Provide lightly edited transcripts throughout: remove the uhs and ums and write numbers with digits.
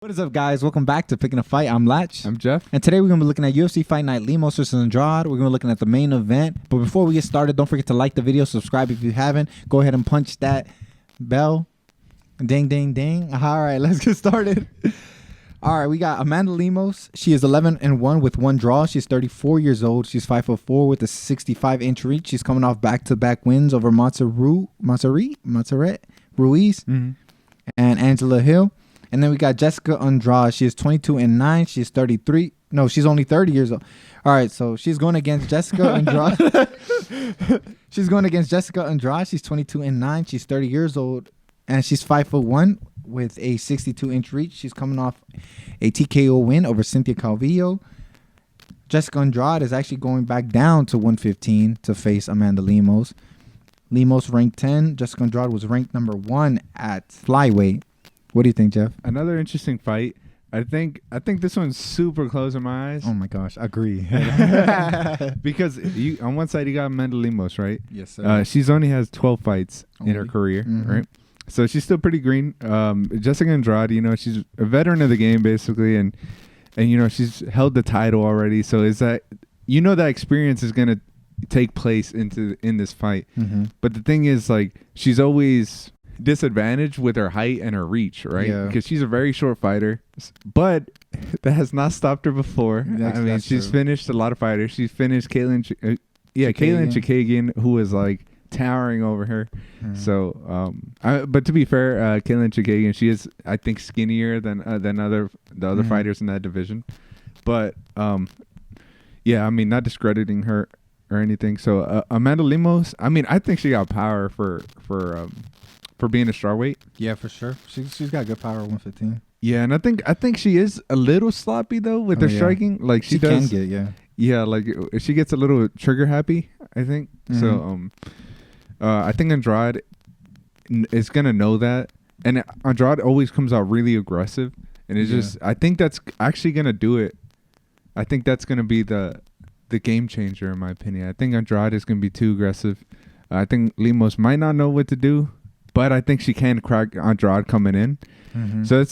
What is up, guys? Welcome back to Picking a Fight. I'm Latch. I'm Jeff. And today we're going to be looking at UFC Fight Night Lemos vs. Andrade. We're going to be looking at the main event. But before we get started, don't forget to like the video, subscribe if you haven't. Go ahead and punch that bell. Ding, ding, ding. All right, let's get started. All right, we got Amanda Lemos. She is 11-1 with one draw. She's 34 years old. She's 5'4" with a 65-inch reach. She's coming off back-to-back wins over Montserrat Ruiz and Angela Hill. And then we got Jessica Andrade. She is 22-9. She's 33. No, she's only 30 years old. All right, so she's going against Jessica Andrade. She's 22-9. She's 30 years old, and she's 5'1" with a 62-inch reach. She's coming off a TKO win over Cynthia Calvillo. Jessica Andrade is actually going back down to 115 to face Amanda Lemos. Lemos ranked 10. Jessica Andrade was ranked number 1 at flyweight. What do you think, Jeff? Another interesting fight. I think this one's super close in my eyes. Oh my gosh, I agree. Because on one side you got Amanda Lemos, right? Yes, sir. She's only has 12 fights in her career, right? So she's still pretty green. Jessica Andrade, she's a veteran of the game basically, and she's held the title already. So is that that experience is gonna take place in this fight. But the thing is, like, she's always disadvantaged with her height and her reach, right? Yeah. Because she's a very short fighter, but that has not stopped her before. She's finished a lot of fighters. She's finished Caitlin Chikagian, who was like towering over her. But to be fair, Caitlin Chikagian, she is, I think, skinnier than the other fighters in that division. But not discrediting her or anything. So Amanda Lemos, I think she got power for being a strawweight. Yeah, for sure. She's got good power at 115. Yeah, and I think she is a little sloppy though with her striking. Like she does, can get, yeah, like she gets a little trigger happy, I think. So I think Andrade is gonna know that, and Andrade always comes out really aggressive, and it's just, I think that's actually gonna do it. I think that's gonna be the game changer in my opinion. I think Andrade is gonna be too aggressive. I think Lemos might not know what to do, but I think she can crack Andrade coming in. So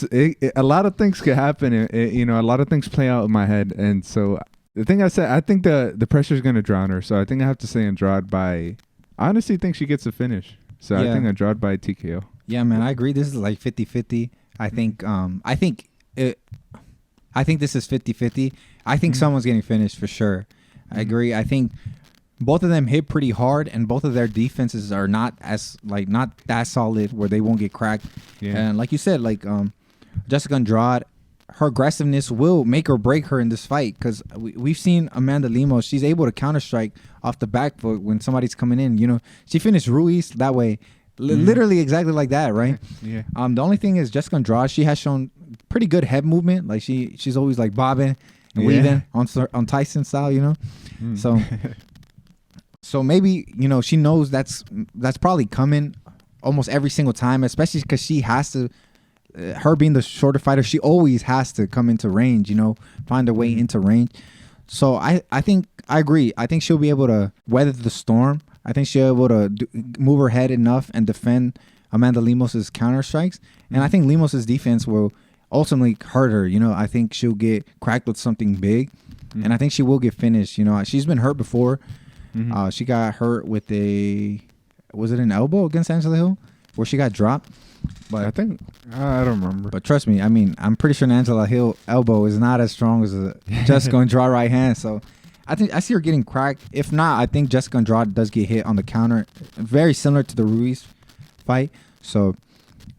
a lot of things could happen. A lot of things play out in my head, and so the thing I said, I think the pressure is gonna drown her. So I think I have to say Andrade by. I honestly think she gets a finish. So I think Andrade by TKO. Yeah, man, I agree. This is like 50-50. I think this is 50-50. I think someone's getting finished for sure. I agree. I think both of them hit pretty hard, and both of their defenses are not that solid where they won't get cracked. Yeah. And like you said, like Jessica Andrade, her aggressiveness will make or break her in this fight, because we've seen Amanda Lemos. She's able to counter strike off the back foot when somebody's coming in. She finished Ruiz that way, literally exactly like that, right? Yeah. The only thing is Jessica Andrade, she has shown pretty good head movement. Like she's always like bobbing and weaving on Tyson style, So maybe, she knows that's probably coming almost every single time, especially because she has to, her being the shorter fighter, she always has to come into range, find a way into range. So I think, I agree. I think she'll be able to weather the storm. I think she'll be able to move her head enough and defend Amanda Lemos' counter strikes. And I think Lemos' defense will ultimately hurt her. I think she'll get cracked with something big. And I think she will get finished. She's been hurt before. She got hurt with was it an elbow against Angela Hill where she got dropped? But I think, I don't remember. But trust me, I'm pretty sure an Angela Hill elbow is not as strong as a Jessica Andrade right hand. So I think I see her getting cracked. If not, I think Jessica Andrade does get hit on the counter, very similar to the Ruiz fight. So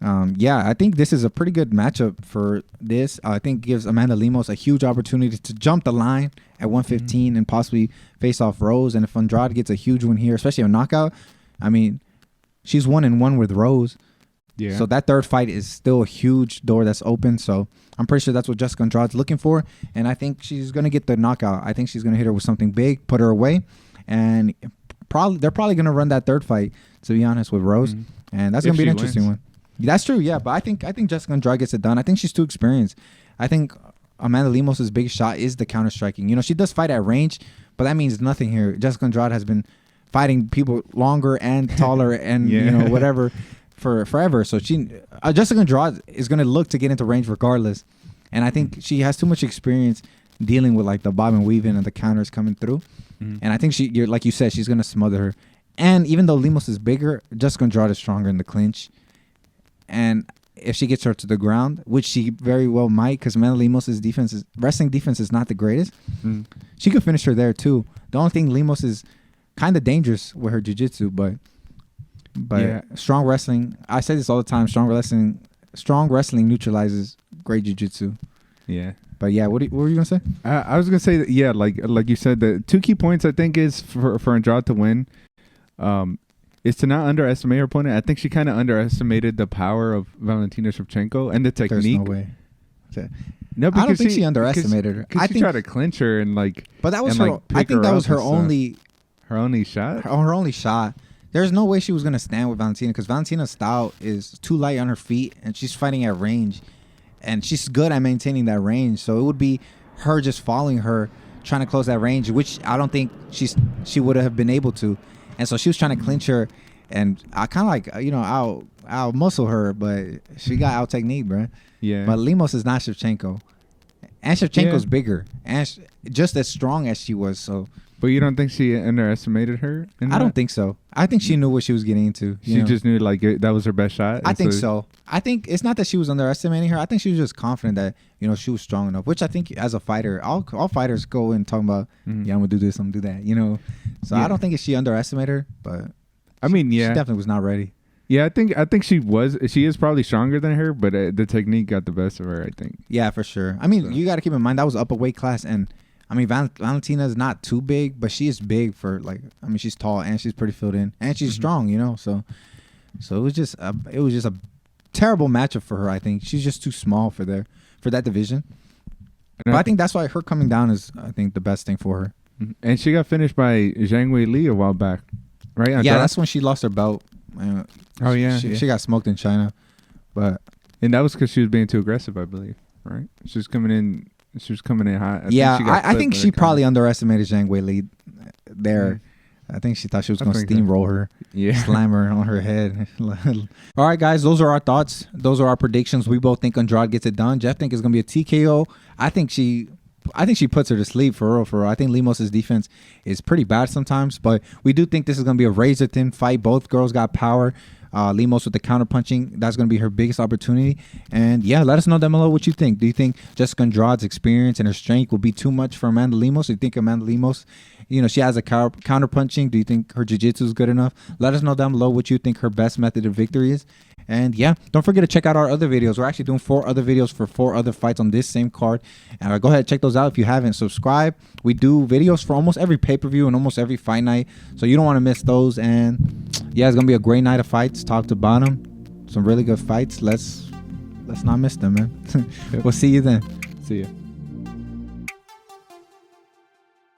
I think this is a pretty good matchup for this. I think it gives Amanda Lemos a huge opportunity to jump the line at 115 and possibly face off Rose. And if Andrade gets a huge win here, especially a knockout, she's 1-1 with Rose. Yeah. So that third fight is still a huge door that's open. So I'm pretty sure that's what Jessica Andrade's looking for. And I think she's going to get the knockout. I think she's going to hit her with something big, put her away. And they're probably going to run that third fight, to be honest, with Rose. And that's going to be an interesting one. That's true, yeah. But I think Jessica Andrade gets it done. I think she's too experienced. I think Amanda Lemos' biggest shot is the counter striking. She does fight at range, but that means nothing here. Jessica Andrade has been fighting people longer and taller and whatever for forever. So Jessica Andrade is going to look to get into range regardless. And I think she has too much experience dealing with like the bob and weaving and the counters coming through. And I think you're like you said, she's gonna smother her. And even though Lemos is bigger, Jessica Andrade is stronger in the clinch. And if she gets her to the ground, which she very well might, because Amanda Lemos's wrestling defense is not the greatest, she could finish her there too. The only thing, Lemos is kind of dangerous with her jiu-jitsu, but strong wrestling. I say this all the time. Strong wrestling neutralizes great jiu-jitsu. Yeah. But yeah, what were you gonna say? I was gonna say that, yeah, like you said, the two key points I think is for Andrade to win, is to not underestimate her opponent. I think she kind of underestimated the power of Valentina Shevchenko and the technique. There's no way. No, I don't think she underestimated her. I think she tried to clinch her and like. But that was her. Like, I think that was her only. Her only shot. Her only shot. There's no way she was gonna stand with Valentina because Valentina's style is too light on her feet, and she's fighting at range. And she's good at maintaining that range, so it would be her just following her, trying to close that range, which I don't think she would have been able to. And so she was trying to clinch her, and I kind of like I'll muscle her, but she got out technique, bro. Yeah. But Lemos is not Shevchenko, and Shevchenko's bigger and just as strong as she was. So. But you don't think she underestimated her? I don't think so. I think she knew what she was getting into. She just knew like that was her best shot. I think so. I think it's not that she was underestimating her. I think she was just confident that she was strong enough. Which I think as a fighter, all fighters go in talking about, yeah, I'm gonna do this, I'm gonna do that. So I don't think she underestimated her, but I mean, yeah, she definitely was not ready. Yeah, I think she is probably stronger than her, but the technique got the best of her. I think. Yeah, for sure. I mean, you got to keep in mind that was up a weight class and. I mean, Valentina is not too big, but she is big for she's tall and she's pretty filled in and she's strong, So it was just a terrible matchup for her. I think she's just too small for that division. But I think that's why her coming down is, I think, the best thing for her. And she got finished by Zhang Weili a while back, right? Yeah, that's when she lost her belt. Oh yeah, she got smoked in China, and that was because she was being too aggressive, I believe. Right? She was coming in hot. I think she probably underestimated Zhang Weili there. I think she thought she was going to steamroll her, slam her on her head. All right, guys, those are our thoughts. Those are our predictions. We both think Andrade gets it done. Jeff think it's going to be a TKO. I think she puts her to sleep for real. I think Lemos's defense is pretty bad sometimes, but we do think this is going to be a razor thin fight. Both girls got power. Lemos with the counter punching, that's going to be her biggest opportunity. And yeah, let us know down below what you think. Do you think Jessica Andrade's experience and her strength will be too much for Amanda Lemos? Do you think Amanda Lemos, she has a counter punching? Do you think her jiu-jitsu is good enough? Let us know down below what you think her best method of victory is. And yeah, don't forget to check out our other videos. We're actually doing 4 other videos for 4 other fights on this same card. Go ahead, check those out if you haven't. Subscribe. We do videos for almost every pay-per-view and almost every fight night, so you don't want to miss those. And yeah, it's gonna be a great night of fights, top to bottom. Some really good fights. Let's not miss them, man. We'll see you then. See ya.